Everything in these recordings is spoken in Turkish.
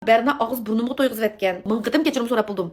Berna ağız burnumga to'yg'izib etgan. Ming qitim kechirim so'rab bildim.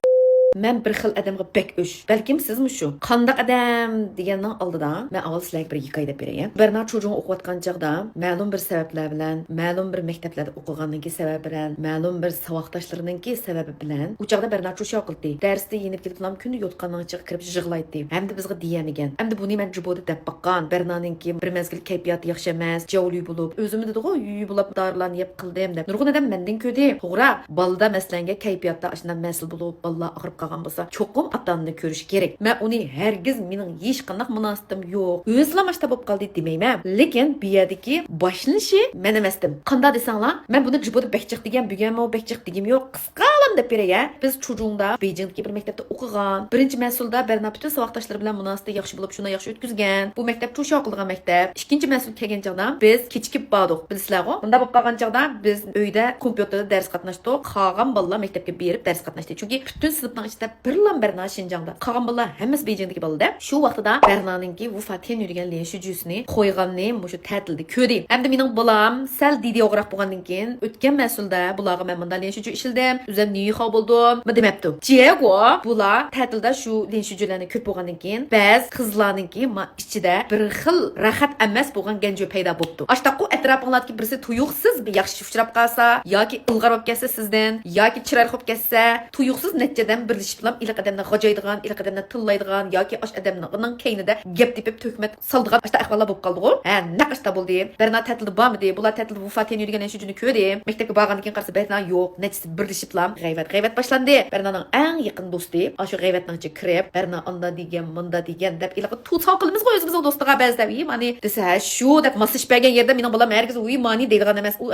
Men bir xil adamga bek o'sh. Balkim sizmi shu? Qandaq adam deganning oldida men avval sizlarga bir hikoya deb berayin. Berna cho'jini o'qiyotgan chog'da ma'lum bir sabablar bilan, ma'lum bir maktablarda o'qiganligi sababi bilan, ma'lum bir savoqdoshlarininki sababi bilan u chog'da Berna cho'sh yoqildi. Darsda yenib kelib turam kuni yotgandan chiqib kirib yig'laydi. Hamda bizga diyamigan. Hamda buni men juboda deb baqqan. Bernaninki bir mezgil kayfiyati yaxshi emas, javli bo'lib, o'zimni dedi-ku, uyi bo'lib dorilarni yeb qildim deb. Nurg'un adam mendan ko'di. To'g'ri, balda maslanga kayfiyatda ashundan mas'ul bo'lib, vallah og'rib qolgan bo'lsa, cho'qim atanni ko'rish kerak. Men uni hargiz mening hech qanday munosabatim yo'q. O'zla mashta bo'lib qoldi demayman. Lekin bu yerdagi boshlanishi men emasdim. Qanday desanglar, men buni juboda bekchiq degan, buganmi bekchiq degim yo'q. Qisqalam deb beraya. Biz cho'jungda Beijingdagi bir maktabda o'qigan. Birinchi mas'ulda Berna bütün savoqdoshlari bilan munosabati yaxshi bo'lib, shuni yaxshi o'tkazgan. Bu maktab cho'sh qilgan maktab. Ikkinchi mas'ul kelgan chog'da biz kechikib bordik. Bilasizlar-ku, bunda bo'lib qolgan chog'da biz uyda kompyuterda dars qatnashdik. Qolgan bolalar maktabga berib dars qatnashdi. Chunki bütün sinfning ichida birlam Berna Şinjangda. Qolgan bolalar hammasi Beijingdagi bolalar. Shu vaqtida Bernaninki vafotga yurgan lenshujusini qo'yganni mushu ta'tilda ko'rdim. Hamda mening bolam sal didiyog'roq bo'lgandan keyin o'tgan mas'ulda bularga men bunda lenshuju ishildim. O'zim niho bo'ldim. Ma demabdi. Jego bular ta'tilda shu lenshujularni ko'p bo'lgandan keyin ba'zi qizlarninki ichida bir xil rahat emas bo'lgan genjo paydo bo'ldi. Ashtaqu atrofinglardagi birisi tuyuqsiz bir yaxshi uchrab qolsa yoki ilg'ar bo'lib kelsa sizdan yoki chiroyli bo'lib kelsa tuyuqsiz nechadan birlashib bilan iliq odamni g'ajaydigan, iliq odamni tillaydigan yoki osh odamning keynida gap tepib to'kmat soldigan ashta ahvollar bo'lib qoldi-ku. Ha, naqashda bo'ldi. Berna ta'tilda bormidi? Bular ta'tilda vafotga yurgan shuni ko'rdim. Maktabga borgandan keyin qarasa Berna yo'q, nechasi birlashib bilan g'ayvat boshlandi. Bernaning eng yaqin do'sti shu g'ayvatning ichiga kirib, Berna unda degan, bunda degan deb iliq tutsoq qilamiz qo'y o'zimizning do'stiga ba'zida mani desa shu deb masaj bergan yerda mening bolam hargiz uy mani deydigan emas. U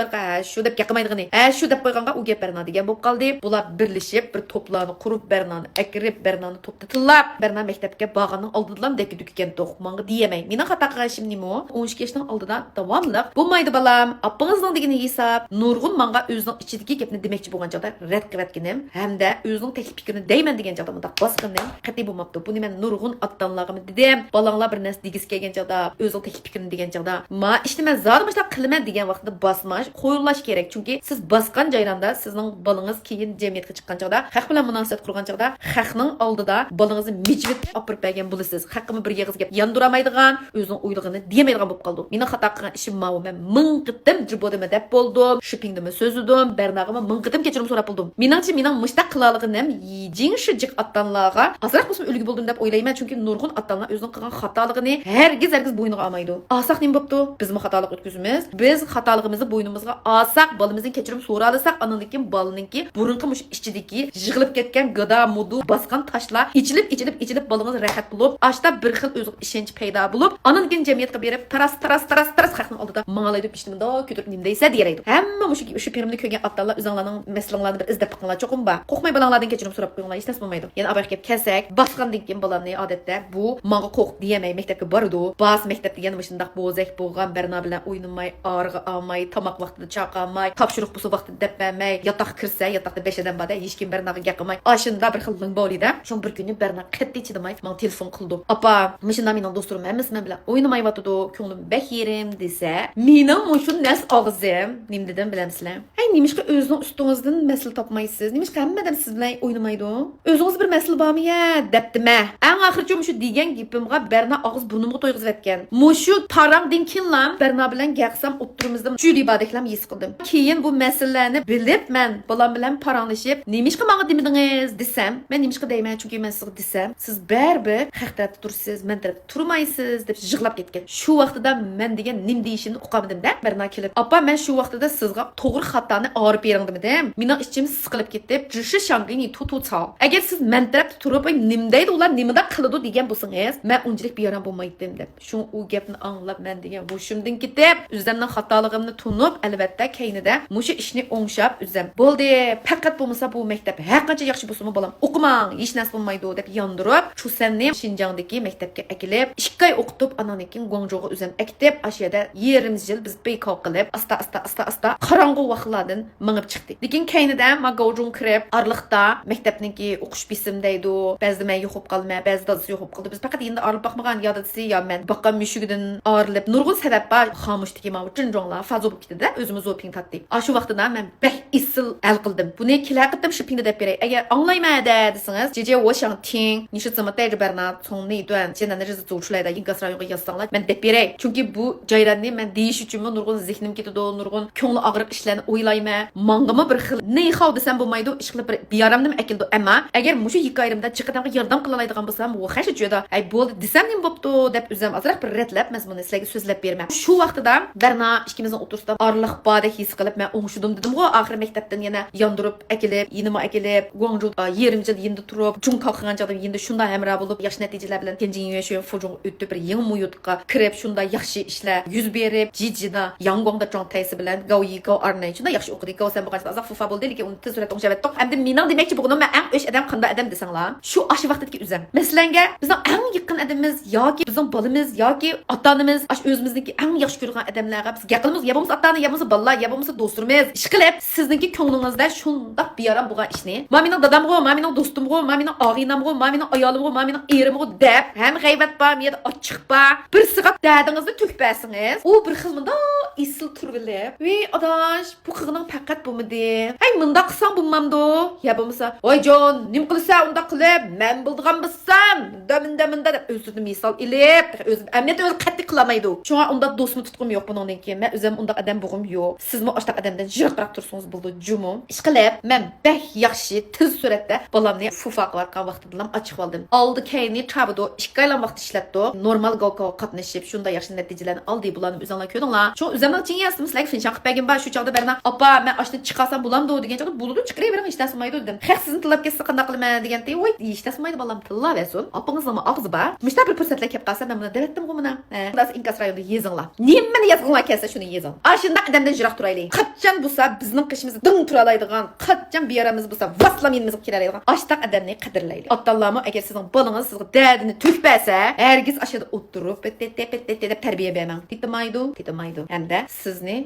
shu deb gapirmaydigani. Shu deb qo'yganga u gap Berna degan bo'lib qoldi. Bular birlashib bir to'plarni qurib Bernani akirib Bernani to'pda tillab Berna maktabga borganning oldidan dekiduk ekan to'q. Menga diyamay. Mening xato qilishim nima? 12 yoshning oldida davomli bo'lmaydi balam. Appangizning degani hisob nurg'un menga o'zining ichidagi gapni demoqchi bo'lgan chog'da rad qilayotganim hamda o'zining taklif fikrini deyman degan chog'da bunda bosqinim qat'iy bo'lmabdi. Buni men nurg'un attanlarga dedim. Balanglar bir narsa degis kelgan chog'da o'zining taklif fikrini degan chog'da ma ishni men zorimishda qilaman degan vaqtda bosmash qo'yillash kerak. Chunki siz bosgan joylarda sizning balangiz keyin jamiyatga chiqqan chog'da haq bilan munosabat qurgan chog'da haqning oldida balangizni mijvit opirib bergan bo'lasiz. Haqqimi bir yig'iz gap yanduramaydigan, o'zining o'ylig'ini demaydigan bo'lib qoldi. Mening xato qilgan ishim ma'lum. Men ming qitim jibodimni deb bo'ldim. Shipingdimi so'zidim, Bernag'imi ming qitim kechirim so'rab bildim. Meningcha mening mushta qilalig'im yijing shijiq attanlarga asraq bo'lsa o'lgi bo'ldim deb o'ylayman. Chunki nurg'un attanlar o'zining qilgan xatoligini hargiz bo'yniga olmaydi. Asaq nima bo'pti? Bizmi xatolik o'tkazamiz? Biz xatoligimizni bo'ynimizga olsak, balamizning kechirim so'ra olsak, ananiki balaninki burunqi mush ichidagi yig'ilib ketgan gada mudu basgan tashlar ichilib balangiz rahat bo'lib, ashta bir xil o'zi ishonch paydo bo'lib, anankin jamiyatga berib taras haqning oldida manglaydi ishtimda ko'tirib nim deysa deyaydi. Hamma shu perimni ko'rgan attanlar o'zinglarning maslanglarni bir izlab qilinglar cho'qim ba. Qo'rqmay balanglardan kechirim so'rab qo'yinglar, hech narsa bo'lmaydi. Yana abar kelib kelsak, basgandan keyin balamni odatda bu menga qo'rq deyamay maktabga boradi. Bas maktab degan shundaq bo'zak bo'lgan Berna bilan o'ynamay, org'a olmay, tomoq vaqtida chaqamay, topshiriq bo'lsa vaqtida depmay, yotoq kirsa, yotoqda 5 odam borda, hech kim Bernaga gapirmay. Ashunda bir xil ling bo'lida. Shu bir kuni Berna qattiq chidamay, men telefon qildim. Apa, mishina mening do'stim emas, men bilan o'ynamayotdi, ko'nglim bek yerim desa, mening mushu nas og'zim, nim dedim bilamsizlar. Ay, nimishqa o'zining ustingizdan mas'ul topmaysiz? Nimishqa hammadan siz bilan o'ynamaydi? O'zingiz bir mas'ul bormi-ya? Debdimi? Eng oxirchi mushu degan gapimga Berna og'iz burnimga to'yg'izib etgan. Mushu tarangdan keyin Berna bilan gaqsam o'ttirimizda juli badaklam his qildim. Keyin bu masalalarni bilib men bolam bilan paranglashib, nimishqa menga demidingiz desam, men nimishqa deyman chunki men sizga desam, siz baribir haq tarafda tursiz, men tarafda turmaysiz deb yig'lab ketgan. Shu vaqtida men degan nim deyishini uqamadim-da. Berna kelib, "Appa, men shu vaqtida sizga to'g'ri xatoni olib bering" dedim. Mening ichim siqilib ketdi. "Jishi shangini tutu cha. Agar siz men tarafda turib, nim deydi, ular nimada qiladi degan bo'lsangiz, men unchalik beyaram bo'lmaydim" deb. Shu u gapni anglab men degan boshimdan ketib, o'zimning xatoligimni tunib, albatta keynida mushu ishni o'ngshab o'zim. Bo'ldi, faqat bo'lmasa bu maktab haqiqatcha yaxshi bo'lsa-mu bolam o'qimang, hech narsa bo'lmaydi deb yondirib, shu sanni Şinjangdagi maktabga akilib, 2 oy o'qitib, ananikin Guangzhouga o'zim aktib, ashiyada yerim yil biz bekor qilib, asta qorong'u vaqtlardan mingib chiqdik. Lekin keynida men çocuğun kirib arlıqda məktəbninki oxuş bisim deydi. Bəzdə mən yoxub qalma, bəzdə dazısı yoxub qaldı. Biz faqat indi arılıb baxmağan yadadısı ya mən baxqan müşügüdən arılıb. Nurgun səbəb var. Xamuşdiki ma cınconla fazla olub getdi də özümüz o ping tatdı. Aşı vaxtında mən bəh isil əl qıldım. Bunu kilə qıtdım şu pingdə dəb berək. Əgər anlaymadı desiniz, 姐姐我想听你是怎么带着 Berna 从那一段艰难的日子走出来的 İnkas rayonuna yazsanlar mən dəb berək. Çünki bu cayranni mən deyiş üçün Nurgun zihnim ketdi, Nurgun köngli ağrıq işlərini oylayma. Mangama bir xil ne xav desem bulmaydı, işqilib bir biyaramdım əkildi. Amma əgər muşu hikayəmdə çıxıdan yardım qılalaydigan bolsam, bu xəşi cüda. Ay bo'ldi desem nim bopdu deb özüm azraq bir rətlab məzmunu sizlərə sözləb berməm. Şu vaxtda Berna ikimizin oturusida arlıq badək his qılıb mən oxuşdum dedim. O axır məktəbdən yana yandırıb əkilib, yenimə əkilib, Guangzhou yerimcə yindi turub, Jung qalxğanca da yindi şunda həmra olub, yaxşı nəticələr bilan Tianjin Yueşuan Fuzhou ötüb bir yeni muyutqa kirib şunda yaxşı işlər yüz berib, Jijida, Yangonda Zhang Taisi bilan Gaoyi Gao Arnay şunda yaxşı oxudu. Gao sen baxansa azaq fufa boldu ki, onu tez sürətdə oxşabatdıq. Həm də mening deməkçi buğunum mən ən öş adam qanda adam desənglar. Şu aşı vaxtdakı üzəm. Məsələn, bizning ən yaxın adamımız yoki bizning balımız yoki ota-onamiz, aş özümüzdəki ən yaxşı görən adamlarga biz yaqinimiz, ya bo'lmasa ota-ona, ya bo'lmasa balalar, ya bo'lmasa do'stlarimiz ish qilib, sizningki ko'nglingizda shundaq biyaram bo'lgan ishni, "Ma mening dadamg'o, ma mening do'stimg'o, ma mening og'inamg'o, ma mening ayolimg'o, ma mening erimg'o" deb, ham g'aybat bor, miyada ochiq bor, bir siqat dadingizni to'kpasingiz, u bir xil munda isil turbilib, "Ey adash, bu qizning faqat bo'lmadi. Ay munda qilsam bo'lmamdi." Ya bo'lmasa, "Voy jon, nim qilsa unda qilib, men bildigan bilsam, minda deb o'zini misol ilib, o'zi amniyat o'zi qattiq qilmaydi. Shunga unda do'stmi tutqum yo'q bundan keyin. Men o'zim unda odam bo'g'im yo'q. Sizmi o'shtaq odamdan jiroqroq tursangiz bo'ldi, jumu. Ish qilib, men beh yaxshi tez suratda bolamni fufa qilgan vaqtida bilan ochiq oldim. Oldi keyni chabudo, 2 oylan vaqt ishlatdi. Normal golko qatnashib, shunda yaxshi natijalarni oldi bularni o'zinglar ko'rdinglar. Shu o'zimning chin yastim sizlarga finshan qilib bergan bor. Shu chaqda Berna, "Appa, men ashdan chiqasam bo'lamdi" degan chaqda "Bo'ladi, chiqaravering, hech narsa bo'lmaydi" dedim. "Xeh, sizni tilab ketsa qanday qilaman" deganda, "Voy, hech narsa bo'lmaydi bolam, tillaversin. Opangizning og'zi bor. Mishta bir fursatlar kelib qolsa, men buni devatdim-ku mana. Bundas inkas rayonida yezinglar. Nimani yezinglar kelsa shuni yezing. Ashunda odamdan jiroq turaylik. Qachon bo'lsa bizning qishimizni ding tura oladigan, qachon biyaramiz bo'lsa vaslaminimiz keladigan ashtaq odamni qadrlaylik. Ottanlarmi agar sizning bolangiz sizga dadini to'kpasa, hargiz ashada o'tirib, deb tarbiya bermang. Titimaydi. Hamda sizni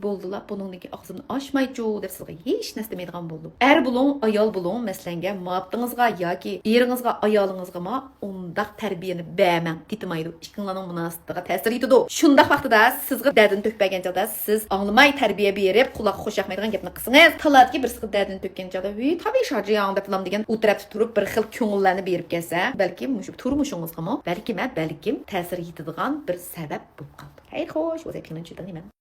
bo'ldilar, buningki og'zini ochmaychu deb sizga hech narsa demaydigan bo'ldi. Er bo'ling, ayol bo'ling, masalanga, muhabbatingizga yoki eringizga, ayolingizga undaq tarbiyani bermang. Titimaydi. Ikkinlarning munosabatiga ta'sir etadi. Shundaq vaqtida sizga dadini to'kpagan chog'da siz anglamay tarbiya berib, quloq xo'shaqmaydigan gapni qilsangiz, talatga bir sizga dadini to'kkan chog'da, "Tabiiy shojiyan" deb filan degan u tarafda turib bir xil ko'ngillarni berib kelsa, balki mushu turmushingizga balkim ta'sir etadigan bir sabab bo'lib qoldi. Xayr xo'sh, o'zim fikrimni tushundim.